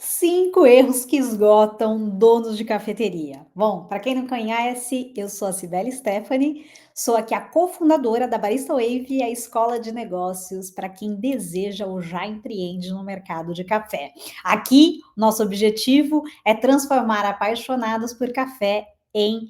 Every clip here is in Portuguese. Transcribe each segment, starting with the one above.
5 erros que esgotam donos de cafeteria. Bom, para quem não conhece, eu sou a Cibele Stephanie, sou aqui a cofundadora da Barista Wave, a escola de negócios para quem deseja ou já empreende no mercado de café. Aqui, nosso objetivo é transformar apaixonados por café em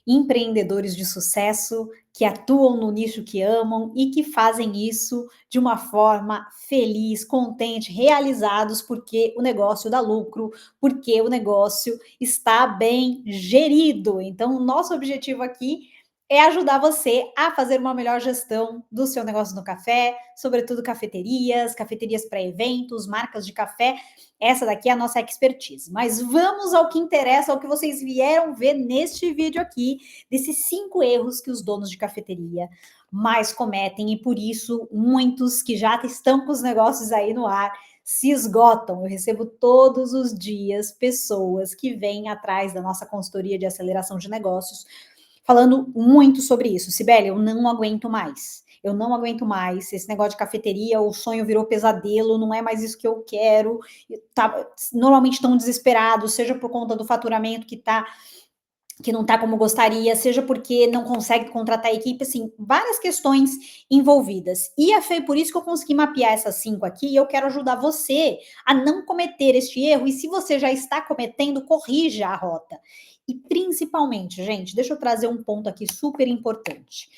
empreendedores de sucesso que atuam no nicho que amam e que fazem isso de uma forma feliz, contente, realizados, porque o negócio dá lucro, porque o negócio está bem gerido. Então, o nosso objetivo aqui é ajudar você a fazer uma melhor gestão do seu negócio no café, sobretudo cafeterias, cafeterias para eventos, marcas de café. Essa daqui é a nossa expertise. Mas vamos ao que interessa, ao que vocês vieram ver neste vídeo aqui, desses 5 erros que os donos de cafeteria mais cometem e por isso muitos que já estão com os negócios aí no ar se esgotam. Eu recebo todos os dias pessoas que vêm atrás da nossa consultoria de aceleração de negócios falando muito sobre isso. Sibeli, eu não aguento mais. Eu não aguento mais. Esse negócio de cafeteria, o sonho virou pesadelo, não é mais isso que eu quero. Tá, normalmente estão desesperados, seja por conta do faturamento que não está como gostaria, seja porque não consegue contratar a equipe, assim, várias questões envolvidas. E foi por isso que eu consegui mapear essas 5 aqui, e eu quero ajudar você a não cometer este erro, e se você já está cometendo, corrija a rota. E principalmente, gente, deixa eu trazer um ponto aqui super importante.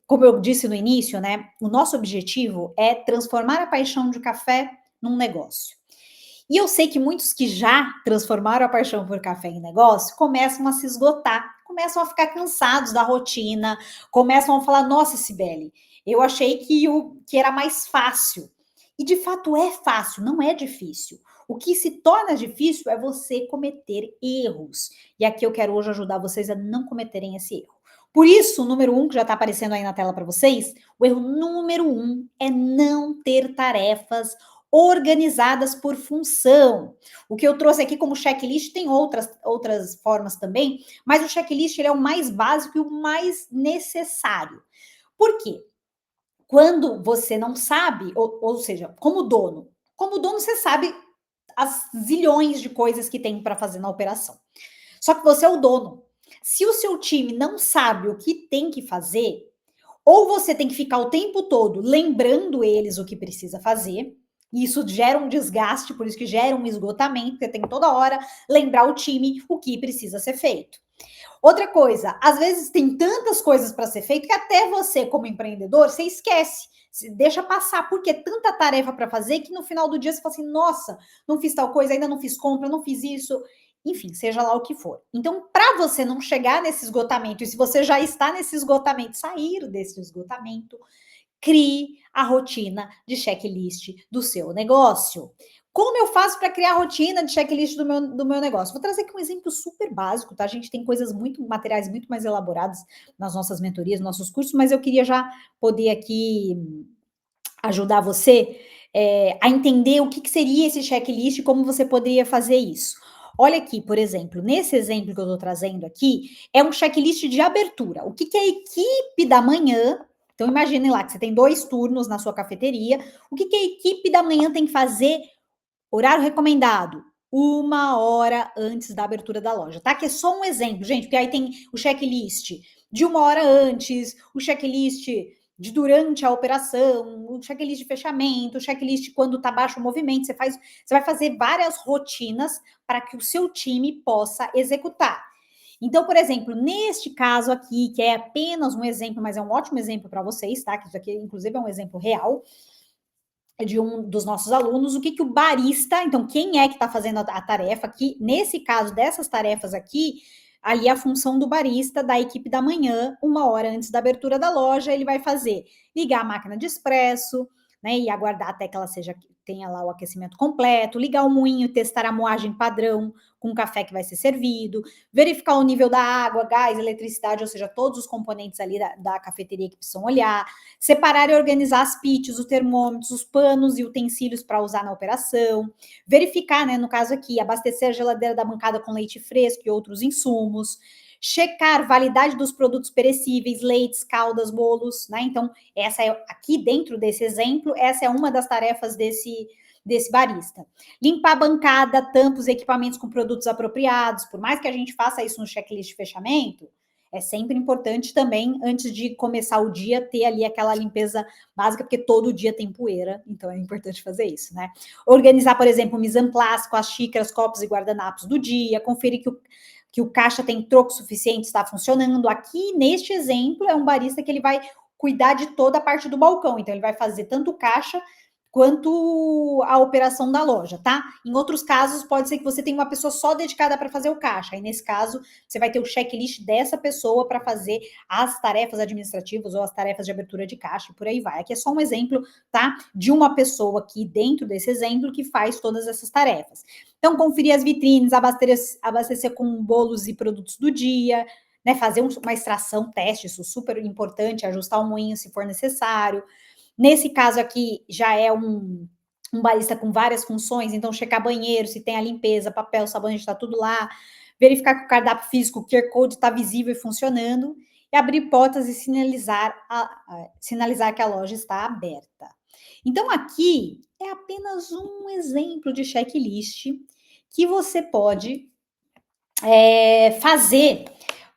Como eu disse no início, né, o nosso objetivo é transformar a paixão de café num negócio. E eu sei que muitos que já transformaram a paixão por café em negócio começam a se esgotar, começam a ficar cansados da rotina, começam a falar: Nossa, Cibele, eu achei que era mais fácil. E de fato é fácil, não é difícil. O que se torna difícil é você cometer erros. E aqui eu quero hoje ajudar vocês a não cometerem esse erro. Por isso, o número 1, que já está aparecendo aí na tela para vocês, o erro número 1 é não ter tarefas organizadas por função. O que eu trouxe aqui como checklist tem outras formas também, mas o checklist ele é o mais básico e o mais necessário. Por quê? Quando você não sabe, ou seja, como dono você sabe as zilhões de coisas que tem para fazer na operação. Só que você é o dono. Se o seu time não sabe o que tem que fazer, ou você tem que ficar o tempo todo lembrando eles o que precisa fazer, e isso gera um desgaste, por isso que gera um esgotamento, porque tem toda hora lembrar o time o que precisa ser feito. Outra coisa, às vezes tem tantas coisas para ser feito que até você, como empreendedor, você esquece, você deixa passar, porque tanta tarefa para fazer que no final do dia você fala assim: nossa, não fiz tal coisa, ainda não fiz compra, não fiz isso. Enfim, seja lá o que for. Então, para você não chegar nesse esgotamento, e se você já está nesse esgotamento, sair desse esgotamento, crie a rotina de checklist do seu negócio. Como eu faço para criar a rotina de checklist do meu negócio? Vou trazer aqui um exemplo super básico, tá? A gente tem coisas muito, materiais muito mais elaborados nas nossas mentorias, nos nossos cursos, mas eu queria já poder aqui ajudar você a entender o que seria esse checklist e como você poderia fazer isso. Olha aqui, por exemplo, nesse exemplo que eu estou trazendo aqui, é um checklist de abertura. O que a equipe da manhã, então imagine lá que você tem 2 turnos na sua cafeteria, o que a equipe da manhã tem que fazer. Horário recomendado, 1 hora antes da abertura da loja, tá? Que é só um exemplo, gente, porque aí tem o checklist de 1 hora antes, o checklist de durante a operação, o checklist de fechamento, o checklist quando tá baixo o movimento, você vai fazer várias rotinas para que o seu time possa executar. Então, por exemplo, neste caso aqui, que é apenas um exemplo, mas é um ótimo exemplo para vocês, tá? Que isso aqui, inclusive, é um exemplo real de um dos nossos alunos, o que o barista, então quem é que está fazendo a tarefa aqui, nesse caso dessas tarefas aqui, ali a função do barista da equipe da manhã, 1 hora antes da abertura da loja, ele vai fazer ligar a máquina de expresso, né, e aguardar até que ela tenha lá o aquecimento completo, ligar o moinho, testar a moagem padrão com o café que vai ser servido, verificar o nível da água, gás, eletricidade, ou seja, todos os componentes ali da cafeteria que precisam olhar, separar e organizar as pits, os termômetros, os panos e utensílios para usar na operação, verificar, né, no caso aqui, abastecer a geladeira da bancada com leite fresco e outros insumos, checar validade dos produtos perecíveis, leites, caldas, bolos, né? Então, essa é aqui dentro desse exemplo, essa é uma das tarefas desse barista. Limpar a bancada, tampa os equipamentos com produtos apropriados, por mais que a gente faça isso no checklist de fechamento, é sempre importante também, antes de começar o dia, ter ali aquela limpeza básica, porque todo dia tem poeira, então é importante fazer isso, né? Organizar, por exemplo, o mise en place com as xícaras, copos e guardanapos do dia, conferir que o caixa tem troco suficiente, está funcionando. Aqui, neste exemplo, é um barista que ele vai cuidar de toda a parte do balcão, então ele vai fazer tanto o caixa quanto a operação da loja, tá? Em outros casos, pode ser que você tenha uma pessoa só dedicada para fazer o caixa. Aí, nesse caso, você vai ter o checklist dessa pessoa para fazer as tarefas administrativas ou as tarefas de abertura de caixa e por aí vai. Aqui é só um exemplo, tá? De uma pessoa aqui dentro desse exemplo que faz todas essas tarefas. Então, conferir as vitrines, abastecer com bolos e produtos do dia, né? Fazer uma extração, teste, isso é super importante, ajustar o moinho se for necessário. Nesse caso aqui, já é um barista com várias funções, então checar banheiro, se tem a limpeza, papel, sabonete, está tudo lá, verificar que o cardápio físico, o QR Code está visível e funcionando, e abrir portas e sinalizar que a loja está aberta. Então, aqui é apenas um exemplo de checklist que você pode fazer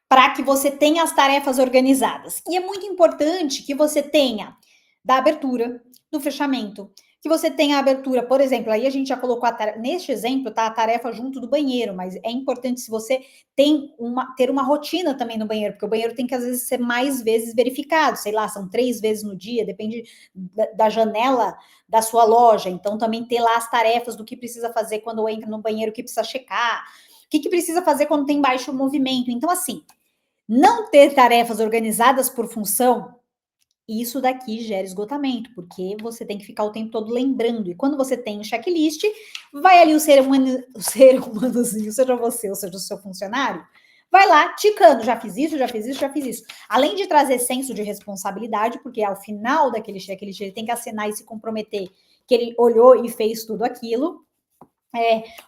para que você tenha as tarefas organizadas. E é muito importante que você tenha da abertura, do fechamento, que você tenha a abertura, por exemplo, aí a gente já colocou neste exemplo, tá a tarefa junto do banheiro, mas é importante se você ter uma rotina também no banheiro, porque o banheiro tem que às vezes ser mais vezes verificado, sei lá, são 3 vezes no dia, depende da janela da sua loja, então também ter lá as tarefas do que precisa fazer quando entra no banheiro, o que precisa checar, o que precisa fazer quando tem baixo movimento. Então, assim, não ter tarefas organizadas por função, isso daqui gera esgotamento, porque você tem que ficar o tempo todo lembrando. E quando você tem um checklist, vai ali o ser humanozinho, seja você ou seja o seu funcionário, vai lá ticando, já fiz isso, já fiz isso, já fiz isso. Além de trazer senso de responsabilidade, porque ao final daquele checklist ele tem que assinar e se comprometer que ele olhou e fez tudo aquilo.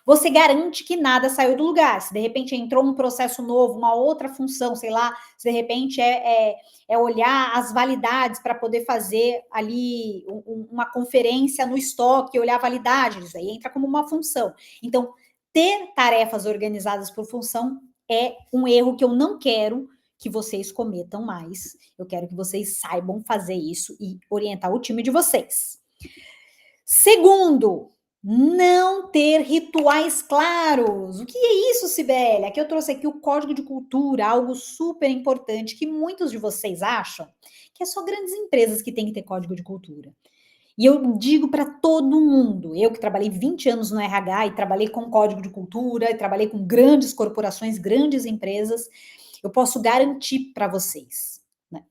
Você garante que nada saiu do lugar. Se de repente entrou um processo novo, uma outra função, sei lá, se de repente é olhar as validades para poder fazer ali uma conferência no estoque, olhar a validade, isso aí entra como uma função. Então, ter tarefas organizadas por função é um erro que eu não quero que vocês cometam mais. Eu quero que vocês saibam fazer isso e orientar o time de vocês. Segundo, não ter rituais claros. O que é isso, Sibeli? Aqui eu trouxe aqui o código de cultura, algo super importante que muitos de vocês acham que é só grandes empresas que têm que ter código de cultura. E eu digo para todo mundo, eu que trabalhei 20 anos no RH e trabalhei com código de cultura, e trabalhei com grandes corporações, grandes empresas, eu posso garantir para vocês, né?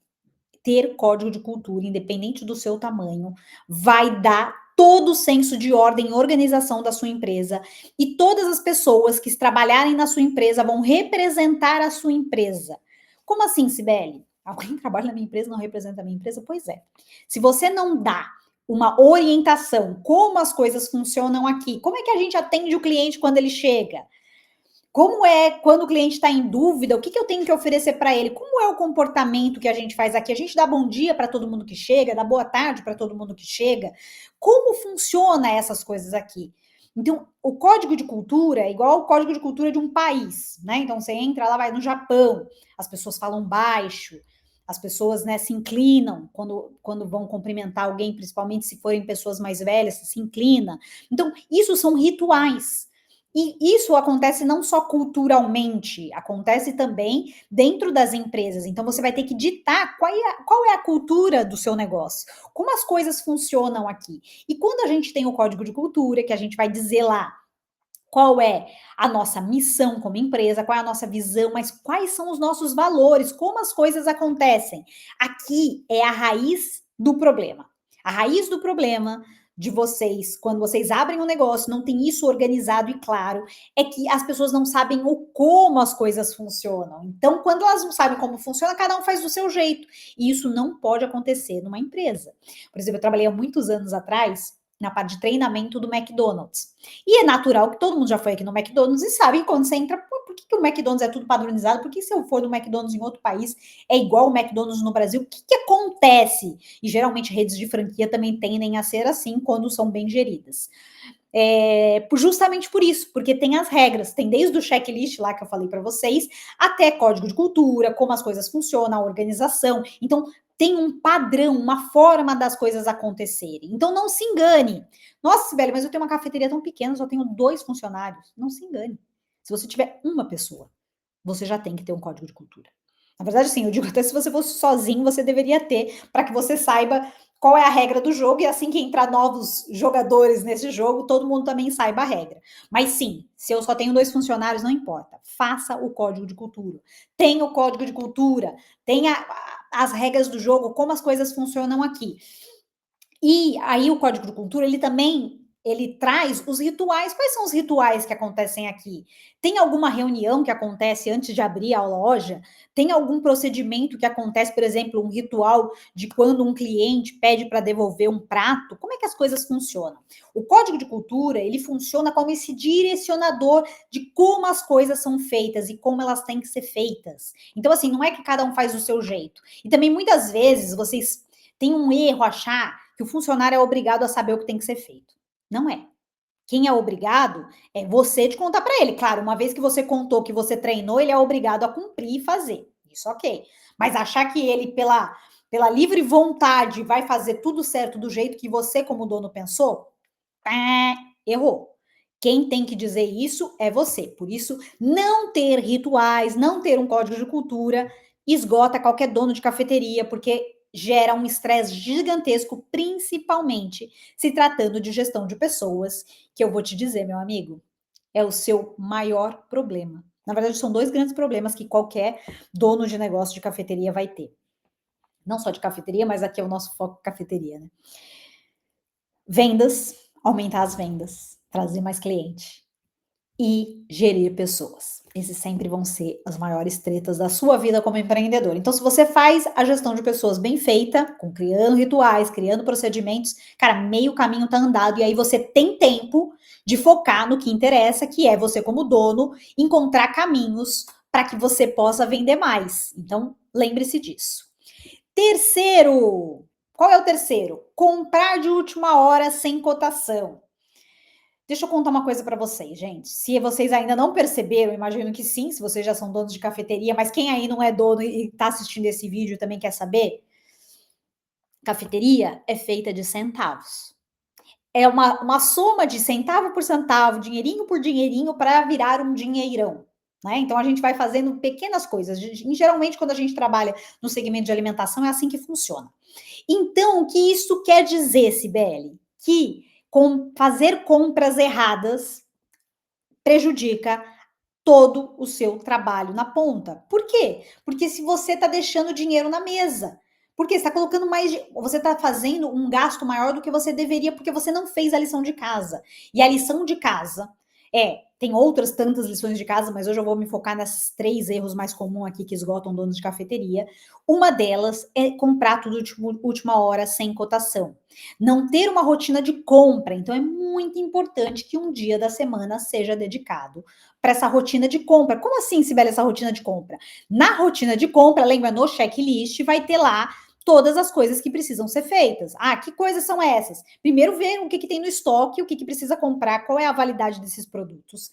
Ter código de cultura, independente do seu tamanho, vai dar todo o senso de ordem e organização da sua empresa, e todas as pessoas que trabalharem na sua empresa vão representar a sua empresa. Como assim, Sibeli? Alguém trabalha na minha empresa e não representa a minha empresa? Pois é. Se você não dá uma orientação, como as coisas funcionam aqui, como é que a gente atende o cliente quando ele chega? Como é quando o cliente está em dúvida, o que eu tenho que oferecer para ele? Como é o comportamento que a gente faz aqui? A gente dá bom dia para todo mundo que chega, dá boa tarde para todo mundo que chega. Como funciona essas coisas aqui? Então, o código de cultura é igual ao código de cultura de um país, né? Então, você entra lá, vai no Japão, as pessoas falam baixo, as pessoas, né, se inclinam quando vão cumprimentar alguém, principalmente se forem pessoas mais velhas, se inclina. Então, isso são rituais. E isso acontece não só culturalmente, acontece também dentro das empresas. Então, você vai ter que ditar qual é a cultura do seu negócio, como as coisas funcionam aqui. E quando a gente tem o código de cultura, que a gente vai dizer lá qual é a nossa missão como empresa, qual é a nossa visão, mas quais são os nossos valores, como as coisas acontecem. Aqui é a raiz do problema. A raiz do problema de vocês, quando vocês abrem um negócio, não tem isso organizado e claro, é que as pessoas não sabem o como as coisas funcionam. Então, quando elas não sabem como funciona, cada um faz do seu jeito. E isso não pode acontecer numa empresa. Por exemplo, eu trabalhei há muitos anos atrás na parte de treinamento do McDonald's. E é natural que todo mundo já foi aqui no McDonald's e sabe que quando você entra, pô, por que, que o McDonald's é tudo padronizado? Por que se eu for no McDonald's em outro país é igual o McDonald's no Brasil? O que, que acontece? E geralmente redes de franquia também tendem a ser assim quando são bem geridas. Justamente por isso, porque tem as regras, tem desde o checklist lá que eu falei para vocês, até código de cultura, como as coisas funcionam, a organização. Então, tem um padrão, uma forma das coisas acontecerem. Então, não se engane. Nossa, Sibeli, mas eu tenho uma cafeteria tão pequena, só tenho 2 funcionários. Não se engane. Se você tiver uma pessoa, você já tem que ter um código de cultura. Na verdade, sim, eu digo até se você fosse sozinho, você deveria ter, para que você saiba qual é a regra do jogo, e assim que entrar novos jogadores nesse jogo, todo mundo também saiba a regra. Mas sim, se eu só tenho 2 funcionários, não importa. Faça o código de cultura. Tenha o código de cultura, tenha as regras do jogo, como as coisas funcionam aqui. E aí o código de cultura, ele também ele traz os rituais. Quais são os rituais que acontecem aqui? Tem alguma reunião que acontece antes de abrir a loja? Tem algum procedimento que acontece, por exemplo, um ritual de quando um cliente pede para devolver um prato? Como é que as coisas funcionam? O código de cultura, ele funciona como esse direcionador de como as coisas são feitas e como elas têm que ser feitas. Então, assim, não é que cada um faz do seu jeito. E também muitas vezes vocês têm um erro achar que o funcionário é obrigado a saber o que tem que ser feito. Não é. Quem é obrigado é você de contar para ele. Claro, uma vez que você contou que você treinou, ele é obrigado a cumprir e fazer. Isso ok. Mas achar que ele, pela livre vontade, vai fazer tudo certo do jeito que você, como dono, pensou, errou. Quem tem que dizer isso é você. Por isso, não ter rituais, não ter um código de cultura, esgota qualquer dono de cafeteria, porque gera um estresse gigantesco, principalmente se tratando de gestão de pessoas, que eu vou te dizer, meu amigo, é o seu maior problema. Na verdade, são 2 grandes problemas que qualquer dono de negócio de cafeteria vai ter. Não só de cafeteria, mas aqui é o nosso foco cafeteria, né? Vendas, aumentar as vendas, trazer mais cliente e gerir pessoas. Esses sempre vão ser as maiores tretas da sua vida como empreendedor. Então, se você faz a gestão de pessoas bem feita, com criando rituais, criando procedimentos, cara, meio caminho tá andado e aí você tem tempo de focar no que interessa, que é você como dono encontrar caminhos para que você possa vender mais. Então, lembre-se disso. Terceiro, qual é o terceiro? Comprar de última hora sem cotação. Deixa eu contar uma coisa para vocês, gente. Se vocês ainda não perceberam, imagino que sim, se vocês já são donos de cafeteria, mas quem aí não é dono e está assistindo esse vídeo e também quer saber, cafeteria é feita de centavos. É uma soma de centavo por centavo, dinheirinho por dinheirinho, para virar um dinheirão. Né? Então a gente vai fazendo pequenas coisas. Geralmente, quando a gente trabalha no segmento de alimentação, é assim que funciona. Então, o que isso quer dizer, Cibele? Que fazer compras erradas prejudica todo o seu trabalho na ponta. Por quê? Porque se você está deixando dinheiro na mesa, porque você está colocando mais, você está fazendo um gasto maior do que você deveria, porque você não fez a lição de casa. E a lição de casa tem outras tantas lições de casa, mas hoje eu vou me focar nesses 3 erros mais comuns aqui que esgotam donos de cafeteria. Uma delas é comprar tudo de última hora sem cotação. Não ter uma rotina de compra. Então é muito importante que um dia da semana seja dedicado para essa rotina de compra. Como assim, Sibeli, essa rotina de compra? Na rotina de compra, lembra, no checklist, vai ter lá todas as coisas que precisam ser feitas. Ah, que coisas são essas? Primeiro, ver o que tem no estoque, o que precisa comprar, qual é a validade desses produtos.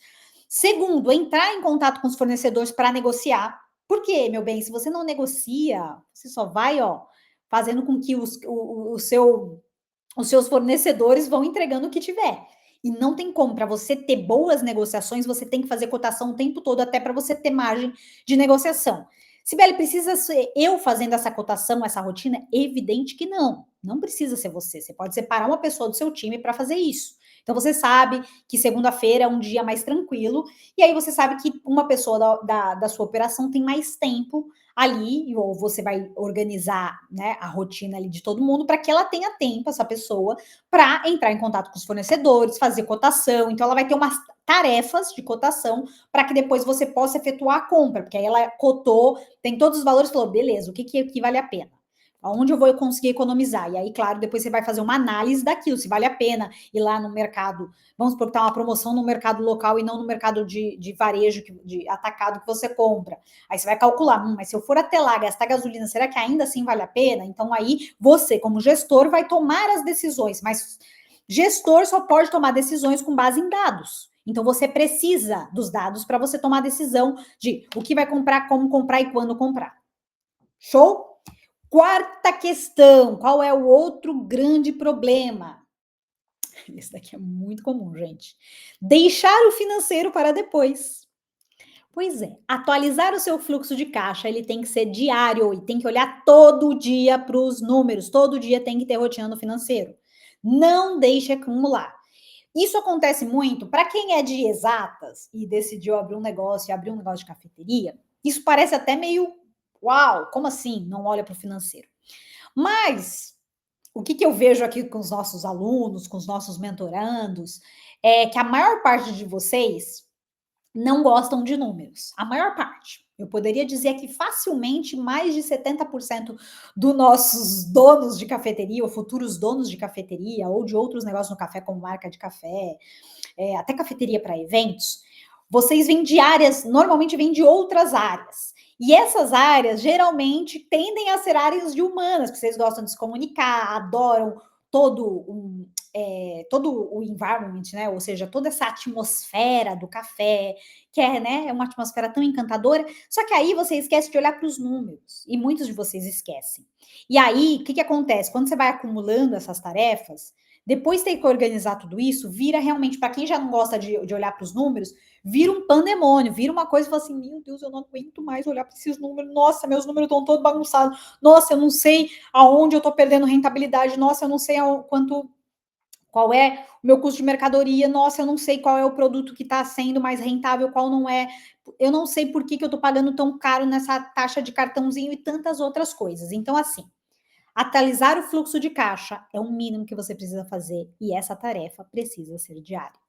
Segundo, entrar em contato com os fornecedores para negociar. Por quê, meu bem? Se você não negocia, você só vai, fazendo com que os seus fornecedores vão entregando o que tiver. E não tem como, para você ter boas negociações, você tem que fazer cotação o tempo todo, até para você ter margem de negociação. Sibeli, precisa ser eu fazendo essa cotação, essa rotina? Evidente que não. Não precisa ser você. Você pode separar uma pessoa do seu time para fazer isso. Então você sabe que segunda-feira é um dia mais tranquilo, e aí você sabe que uma pessoa da sua operação tem mais tempo ali, ou você vai organizar, né, a rotina ali de todo mundo para que ela tenha tempo, essa pessoa, para entrar em contato com os fornecedores, fazer cotação. Então ela vai ter umas tarefas de cotação para que depois você possa efetuar a compra, porque aí ela cotou, tem todos os valores, falou, beleza, o que vale a pena? Aonde eu vou conseguir economizar? E aí, claro, depois você vai fazer uma análise daquilo, se vale a pena ir lá no mercado. Vamos supor que tá uma promoção no mercado local e não no mercado de varejo, de atacado que você compra. Aí você vai calcular, mas se eu for até lá gastar gasolina, será que ainda assim vale a pena? Então aí você, como gestor, vai tomar as decisões, mas gestor só pode tomar decisões com base em dados. Então você precisa dos dados para você tomar a decisão de o que vai comprar, como comprar e quando comprar. Show? Quarta questão, qual é o outro grande problema? Esse daqui é muito comum, gente. Deixar o financeiro para depois. Pois é, atualizar o seu fluxo de caixa, ele tem que ser diário e tem que olhar todo dia para os números, todo dia tem que ter rotina no financeiro. Não deixe acumular. Isso acontece muito para quem é de exatas e decidiu abrir um negócio e abrir um negócio de cafeteria. Isso parece até meio, uau, como assim? Não olha para o financeiro. Mas o que eu vejo aqui com os nossos alunos, com os nossos mentorandos, é que a maior parte de vocês não gostam de números. A maior parte. Eu poderia dizer que facilmente mais de 70% dos nossos donos de cafeteria, ou futuros donos de cafeteria, ou de outros negócios no café, como marca de café, até cafeteria para eventos, vocês vêm de áreas, normalmente vêm de outras áreas. E essas áreas geralmente tendem a ser áreas de humanas, porque vocês gostam de se comunicar, adoram todo o environment, né? Ou seja, toda essa atmosfera do café, que é, né, é uma atmosfera tão encantadora. Só que aí você esquece de olhar para os números, e muitos de vocês esquecem. E aí, o que acontece? Quando você vai acumulando essas tarefas, depois ter que organizar tudo isso, vira realmente, para quem já não gosta de olhar para os números, vira um pandemônio, vira uma coisa e fala assim: meu Deus, eu não aguento mais olhar para esses números, nossa, meus números estão todos bagunçados, nossa, eu não sei aonde eu estou perdendo rentabilidade, nossa, eu não sei qual é o meu custo de mercadoria, nossa, eu não sei qual é o produto que está sendo mais rentável, qual não é, eu não sei por que eu estou pagando tão caro nessa taxa de cartãozinho e tantas outras coisas. Então, assim, atualizar o fluxo de caixa é o mínimo que você precisa fazer e essa tarefa precisa ser diária.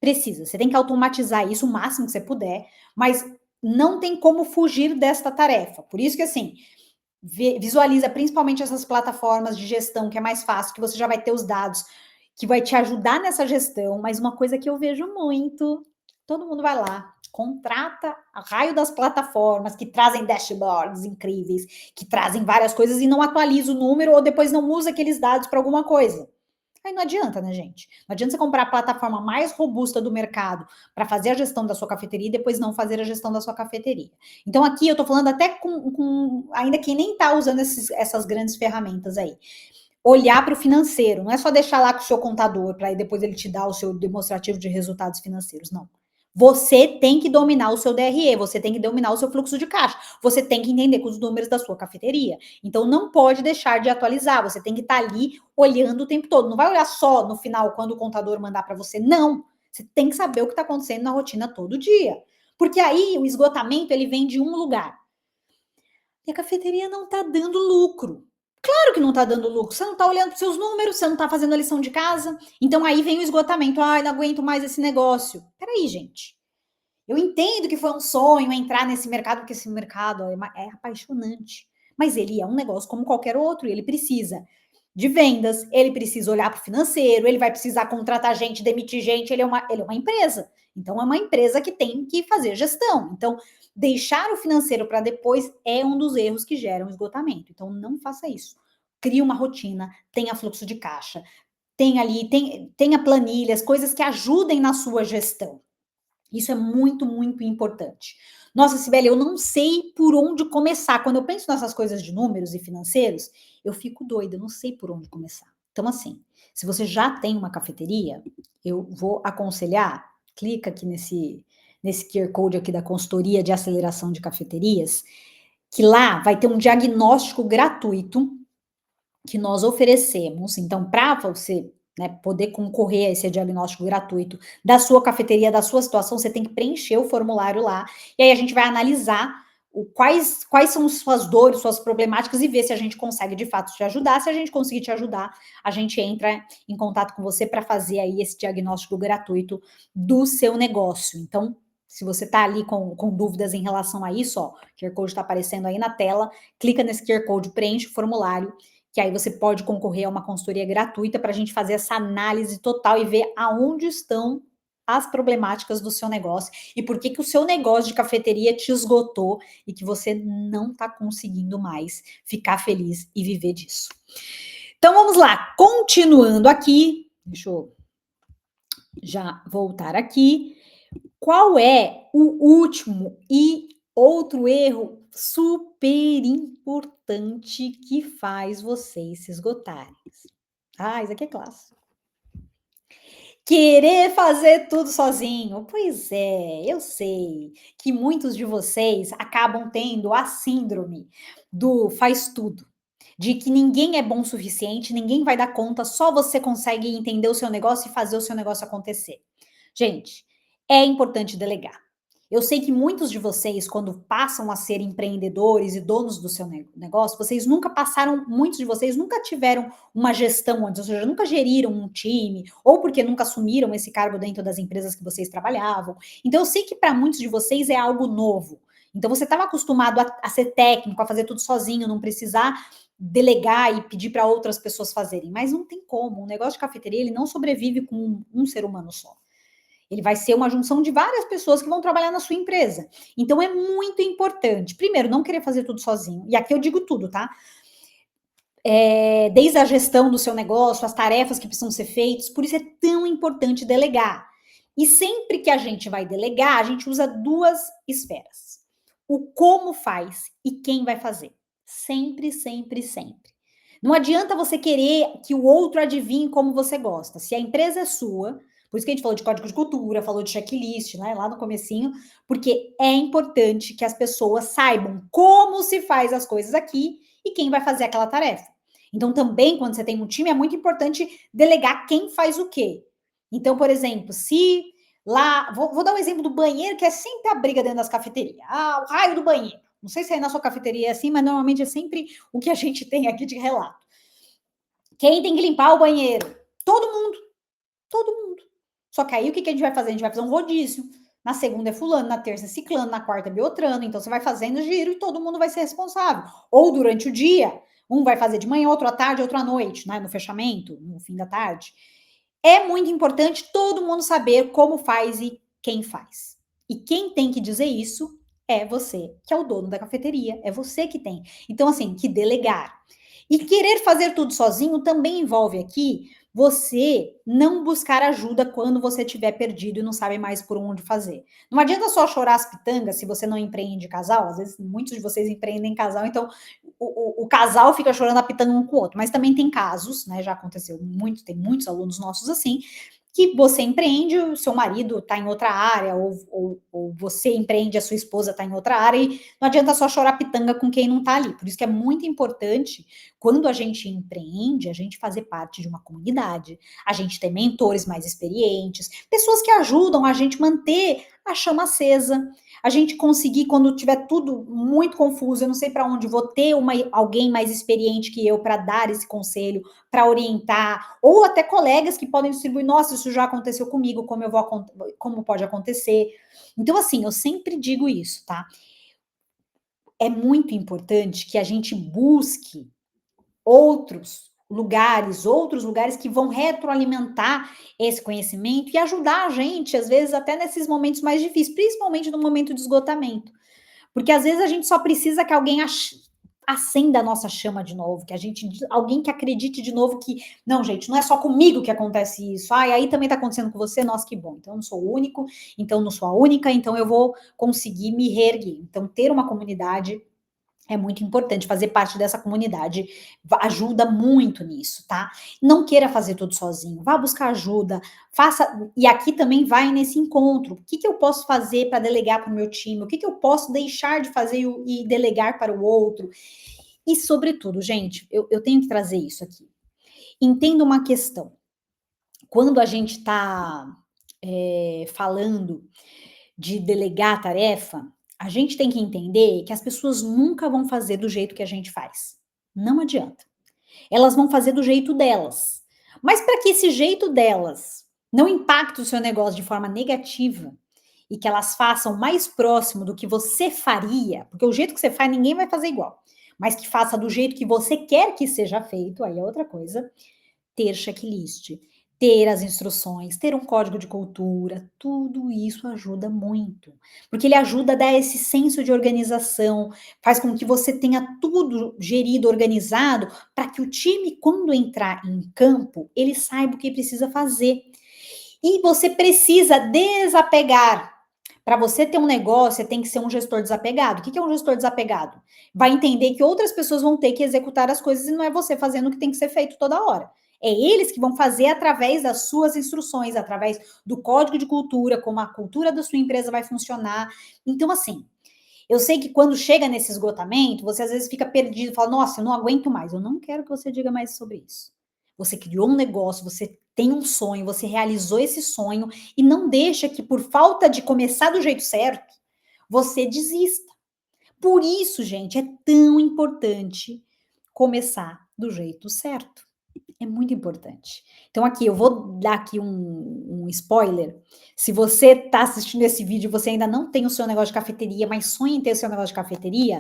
Precisa, você tem que automatizar isso o máximo que você puder, mas não tem como fugir desta tarefa. Por isso que, assim, visualiza principalmente essas plataformas de gestão, que é mais fácil, que você já vai ter os dados, que vai te ajudar nessa gestão. Mas uma coisa que eu vejo muito, todo mundo vai lá, contrata a raio das plataformas que trazem dashboards incríveis, que trazem várias coisas e não atualiza o número ou depois não usa aqueles dados para alguma coisa. Aí não adianta, né, gente? Não adianta você comprar a plataforma mais robusta do mercado para fazer a gestão da sua cafeteria e depois não fazer a gestão da sua cafeteria. Então, aqui eu tô falando até com ainda quem nem tá usando essas grandes ferramentas aí. Olhar para o financeiro, não é só deixar lá com o seu contador para depois ele te dar o seu demonstrativo de resultados financeiros, não. Você tem que dominar o seu DRE, você tem que dominar o seu fluxo de caixa, você tem que entender com os números da sua cafeteria. Então não pode deixar de atualizar, você tem que estar ali olhando o tempo todo. Não vai olhar só no final quando o contador mandar para você, não. Você tem que saber o que está acontecendo na rotina todo dia. Porque aí o esgotamento ele vem de um lugar. E a cafeteria não está dando lucro. Claro que não está dando lucro. Você não está olhando para os seus números, você não está fazendo a lição de casa. Então aí vem o esgotamento. Ai, não aguento mais esse negócio. Peraí, gente. Eu entendo que foi um sonho entrar nesse mercado, porque esse mercado é apaixonante. Mas ele é um negócio como qualquer outro, e ele precisa de vendas, ele precisa olhar para o financeiro, ele vai precisar contratar gente, demitir gente, ele é uma empresa. Então, é uma empresa que tem que fazer gestão. Então, deixar o financeiro para depois é um dos erros que geram esgotamento. Então, não faça isso. Crie uma rotina, tenha fluxo de caixa, tenha planilhas, coisas que ajudem na sua gestão. Isso é muito, muito importante. Nossa, Sibeli, eu não sei por onde começar. Quando eu penso nessas coisas de números e financeiros, eu fico doida, eu não sei por onde começar. Então, assim, se você já tem uma cafeteria, eu vou aconselhar, clica aqui nesse QR Code aqui da consultoria de aceleração de cafeterias, que lá vai ter um diagnóstico gratuito que nós oferecemos. Então, para você, né, poder concorrer a esse diagnóstico gratuito da sua cafeteria, da sua situação, você tem que preencher o formulário lá. E aí a gente vai analisar quais são suas dores, suas problemáticas e ver se a gente consegue de fato te ajudar. Se a gente conseguir te ajudar, a gente entra em contato com você para fazer aí esse diagnóstico gratuito do seu negócio. Então, Se você está ali com dúvidas em relação a isso, ó, o QR Code está aparecendo aí na tela, clica nesse QR Code, preenche o formulário, que aí você pode concorrer a uma consultoria gratuita para a gente fazer essa análise total e ver aonde estão as problemáticas do seu negócio e por que que o seu negócio de cafeteria te esgotou e que você não está conseguindo mais ficar feliz e viver disso. Então vamos lá, continuando aqui, deixa eu já voltar aqui. Qual é o último e outro erro super importante que faz vocês se esgotarem? Ah, isso aqui é clássico. Querer fazer tudo sozinho. Pois é, eu sei que muitos de vocês acabam tendo a síndrome do faz tudo, de que ninguém é bom o suficiente, ninguém vai dar conta, só você consegue entender o seu negócio e fazer o seu negócio acontecer. Gente, é importante delegar. Eu sei que muitos de vocês, quando passam a ser empreendedores e donos do seu negócio, vocês nunca passaram, muitos de vocês nunca tiveram uma gestão antes, ou seja, nunca geriram um time, ou porque nunca assumiram esse cargo dentro das empresas que vocês trabalhavam. Então, eu sei que para muitos de vocês é algo novo. Então, você estava acostumado a ser técnico, a fazer tudo sozinho, não precisar delegar e pedir para outras pessoas fazerem. Mas não tem como. Um negócio de cafeteria, ele não sobrevive com um ser humano só. Ele vai ser uma junção de várias pessoas que vão trabalhar na sua empresa. Então é muito importante, primeiro, não querer fazer tudo sozinho. E aqui eu digo tudo, tá? Desde a gestão do seu negócio, as tarefas que precisam ser feitas, por isso é tão importante delegar. E sempre que a gente vai delegar, a gente usa duas esferas: o como faz e quem vai fazer. Sempre, sempre, sempre. Não adianta você querer que o outro adivinhe como você gosta. Se a empresa é sua, por isso que a gente falou de código de cultura, falou de checklist, né, lá no comecinho, porque é importante que as pessoas saibam como se faz as coisas aqui e quem vai fazer aquela tarefa. Então, também, quando você tem um time, é muito importante delegar quem faz o quê. Então, por exemplo, se lá. Vou dar um exemplo do banheiro, que é sempre a briga dentro das cafeterias. Ah, o raio do banheiro. Não sei se aí na sua cafeteria é assim, mas normalmente é sempre o que a gente tem aqui de relato. Quem tem que limpar o banheiro? Todo mundo. Todo mundo. Só que aí o que a gente vai fazer? A gente vai fazer um rodízio. Na segunda é fulano, na terça é ciclano, na quarta é biotrano. Então você vai fazendo giro e todo mundo vai ser responsável. Ou durante o dia, um vai fazer de manhã, outro à tarde, outro à noite, né? No fechamento, no fim da tarde. É muito importante todo mundo saber como faz e quem faz. E quem tem que dizer isso é você, que é o dono da cafeteria. É você que tem. Então, assim, que delegar. E querer fazer tudo sozinho também envolve aqui você não buscar ajuda quando você estiver perdido e não sabe mais por onde fazer. Não adianta só chorar as pitangas se você não empreende casal. Às vezes, muitos de vocês empreendem casal, então o casal fica chorando a pitanga um com o outro. Mas também tem casos, né? Já aconteceu muito, tem muitos alunos nossos assim, que você empreende, o seu marido está em outra área, ou você empreende, a sua esposa está em outra área, e não adianta só chorar pitanga com quem não está ali. Por isso que é muito importante, quando a gente empreende, a gente fazer parte de uma comunidade, a gente ter mentores mais experientes, pessoas que ajudam a gente manter a chama acesa, a gente conseguir, quando tiver tudo muito confuso, eu não sei para onde vou, ter alguém mais experiente que eu para dar esse conselho, para orientar, ou até colegas que podem distribuir, nossa, isso já aconteceu comigo, como pode acontecer. Então, assim, eu sempre digo isso, tá? É muito importante que a gente busque outros lugares que vão retroalimentar esse conhecimento e ajudar a gente, às vezes, até nesses momentos mais difíceis, principalmente no momento de esgotamento. Porque às vezes a gente só precisa que alguém acenda a nossa chama de novo, alguém que acredite de novo que, não, gente, não é só comigo que acontece isso. Ah, e aí também tá acontecendo com você, nossa, que bom. Então eu não sou o único, então eu não sou a única, então eu vou conseguir me reerguer. Então ter uma comunidade é muito importante, fazer parte dessa comunidade ajuda muito nisso, tá? Não queira fazer tudo sozinho, vá buscar ajuda, faça. E aqui também vai nesse encontro. O que, que eu posso fazer para delegar para o meu time? O que, que eu posso deixar de fazer e delegar para o outro? E, sobretudo, gente, eu tenho que trazer isso aqui. Entenda uma questão. Quando a gente está falando de delegar a tarefa, a gente tem que entender que as pessoas nunca vão fazer do jeito que a gente faz. Não adianta. Elas vão fazer do jeito delas. Mas para que esse jeito delas não impacte o seu negócio de forma negativa e que elas façam mais próximo do que você faria, porque o jeito que você faz ninguém vai fazer igual, mas que faça do jeito que você quer que seja feito, aí é outra coisa. Ter checklist, ter as instruções, ter um código de cultura, tudo isso ajuda muito, porque ele ajuda a dar esse senso de organização, faz com que você tenha tudo gerido, organizado, para que o time, quando entrar em campo, ele saiba o que precisa fazer. E você precisa desapegar. Para você ter um negócio, você tem que ser um gestor desapegado. O que é um gestor desapegado? Vai entender que outras pessoas vão ter que executar as coisas e não é você fazendo o que tem que ser feito toda hora. É eles que vão fazer através das suas instruções, através do código de cultura, como a cultura da sua empresa vai funcionar. Então, assim, eu sei que quando chega nesse esgotamento, você às vezes fica perdido, fala: "Nossa, eu não aguento mais". Eu não quero que você diga mais sobre isso. Você criou um negócio, você tem um sonho, você realizou esse sonho e não deixa que por falta de começar do jeito certo, você desista. Por isso, gente, é tão importante começar do jeito certo. É muito importante. Então aqui, eu vou dar aqui um spoiler. Se você está assistindo esse vídeo e você ainda não tem o seu negócio de cafeteria, mas sonha em ter o seu negócio de cafeteria,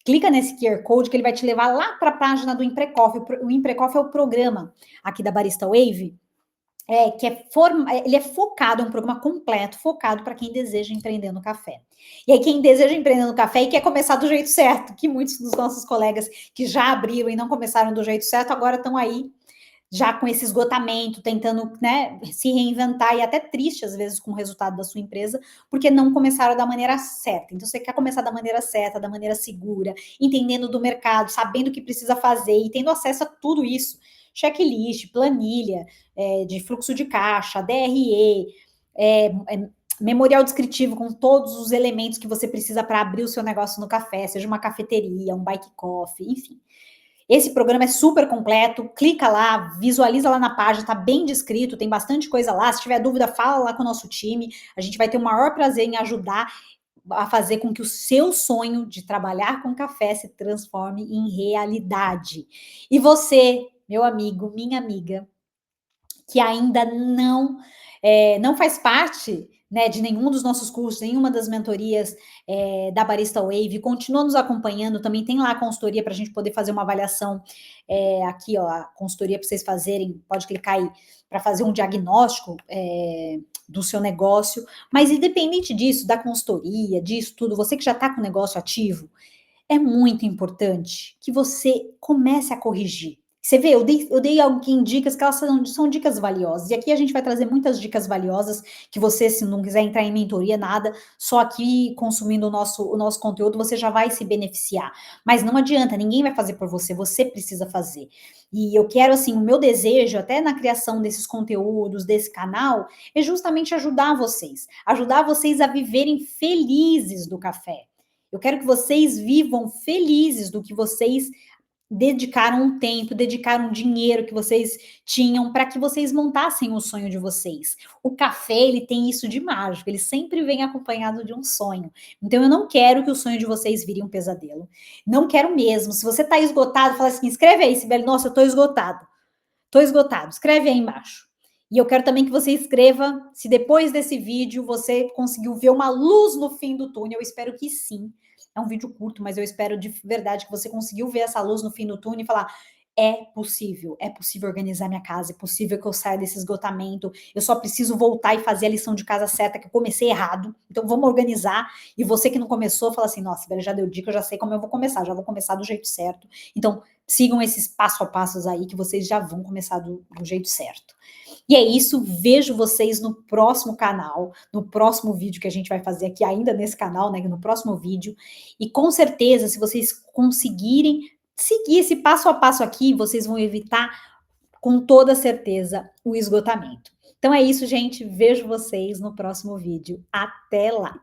clica nesse QR Code que ele vai te levar lá para a página do Imprecoff. O Imprecoff é o programa aqui da Barista Wave, que ele é focado, é um programa completo, focado para quem deseja empreender no café. E aí, quem deseja empreender no café e quer começar do jeito certo, que muitos dos nossos colegas que já abriram e não começaram do jeito certo, agora estão aí já com esse esgotamento, tentando, né, se reinventar e até triste às vezes com o resultado da sua empresa, porque não começaram da maneira certa. Então você quer começar da maneira certa, da maneira segura, entendendo do mercado, sabendo o que precisa fazer e tendo acesso a tudo isso, checklist, planilha, de fluxo de caixa, DRE, é, é, memorial descritivo com todos os elementos que você precisa para abrir o seu negócio no café, seja uma cafeteria, um bike coffee, enfim. Esse programa é super completo, clica lá, visualiza lá na página, tá bem descrito, tem bastante coisa lá. Se tiver dúvida, fala lá com o nosso time. A gente vai ter o maior prazer em ajudar a fazer com que o seu sonho de trabalhar com café se transforme em realidade. E você, meu amigo, minha amiga, que ainda não faz parte, né, de nenhum dos nossos cursos, nenhuma das mentorias da Barista Wave, continua nos acompanhando, também tem lá a consultoria para a gente poder fazer uma avaliação, aqui ó, a consultoria para vocês fazerem, pode clicar aí, para fazer um diagnóstico do seu negócio, mas independente disso, da consultoria, disso tudo, você que já está com o negócio ativo, é muito importante que você comece a corrigir. Você vê, eu dei alguém dicas que elas são dicas valiosas. E aqui a gente vai trazer muitas dicas valiosas que você, se não quiser entrar em mentoria, nada, só aqui consumindo o nosso conteúdo, você já vai se beneficiar. Mas não adianta, ninguém vai fazer por você, você precisa fazer. E eu quero, assim, o meu desejo, até na criação desses conteúdos, desse canal, é justamente ajudar vocês a viverem felizes do café. Eu quero que vocês vivam felizes do que vocês dedicaram um tempo, dedicaram dinheiro que vocês tinham para que vocês montassem o sonho de vocês. O café, ele tem isso de mágico, ele sempre vem acompanhado de um sonho. Então eu não quero que o sonho de vocês vire um pesadelo. Não quero mesmo. Se você está esgotado, fala assim, escreve aí, Sibeli, nossa, eu estou esgotado. Estou esgotado, escreve aí embaixo. E eu quero também que você escreva se depois desse vídeo você conseguiu ver uma luz no fim do túnel. Eu espero que sim. É um vídeo curto, mas eu espero de verdade que você conseguiu ver essa luz no fim do túnel e falar: é possível organizar minha casa, é possível que eu saia desse esgotamento. Eu só preciso voltar e fazer a lição de casa certa, que eu comecei errado. Então vamos organizar. E você que não começou, fala assim: nossa, Bela já deu dica, eu já sei como eu vou começar, já vou começar do jeito certo. Então, sigam esses passo a passos aí que vocês já vão começar do jeito certo. E é isso, vejo vocês no próximo canal, no próximo vídeo que a gente vai fazer aqui ainda nesse canal, né, no próximo vídeo. E com certeza, se vocês conseguirem seguir esse passo a passo aqui, vocês vão evitar com toda certeza o esgotamento. Então é isso, gente, vejo vocês no próximo vídeo. Até lá.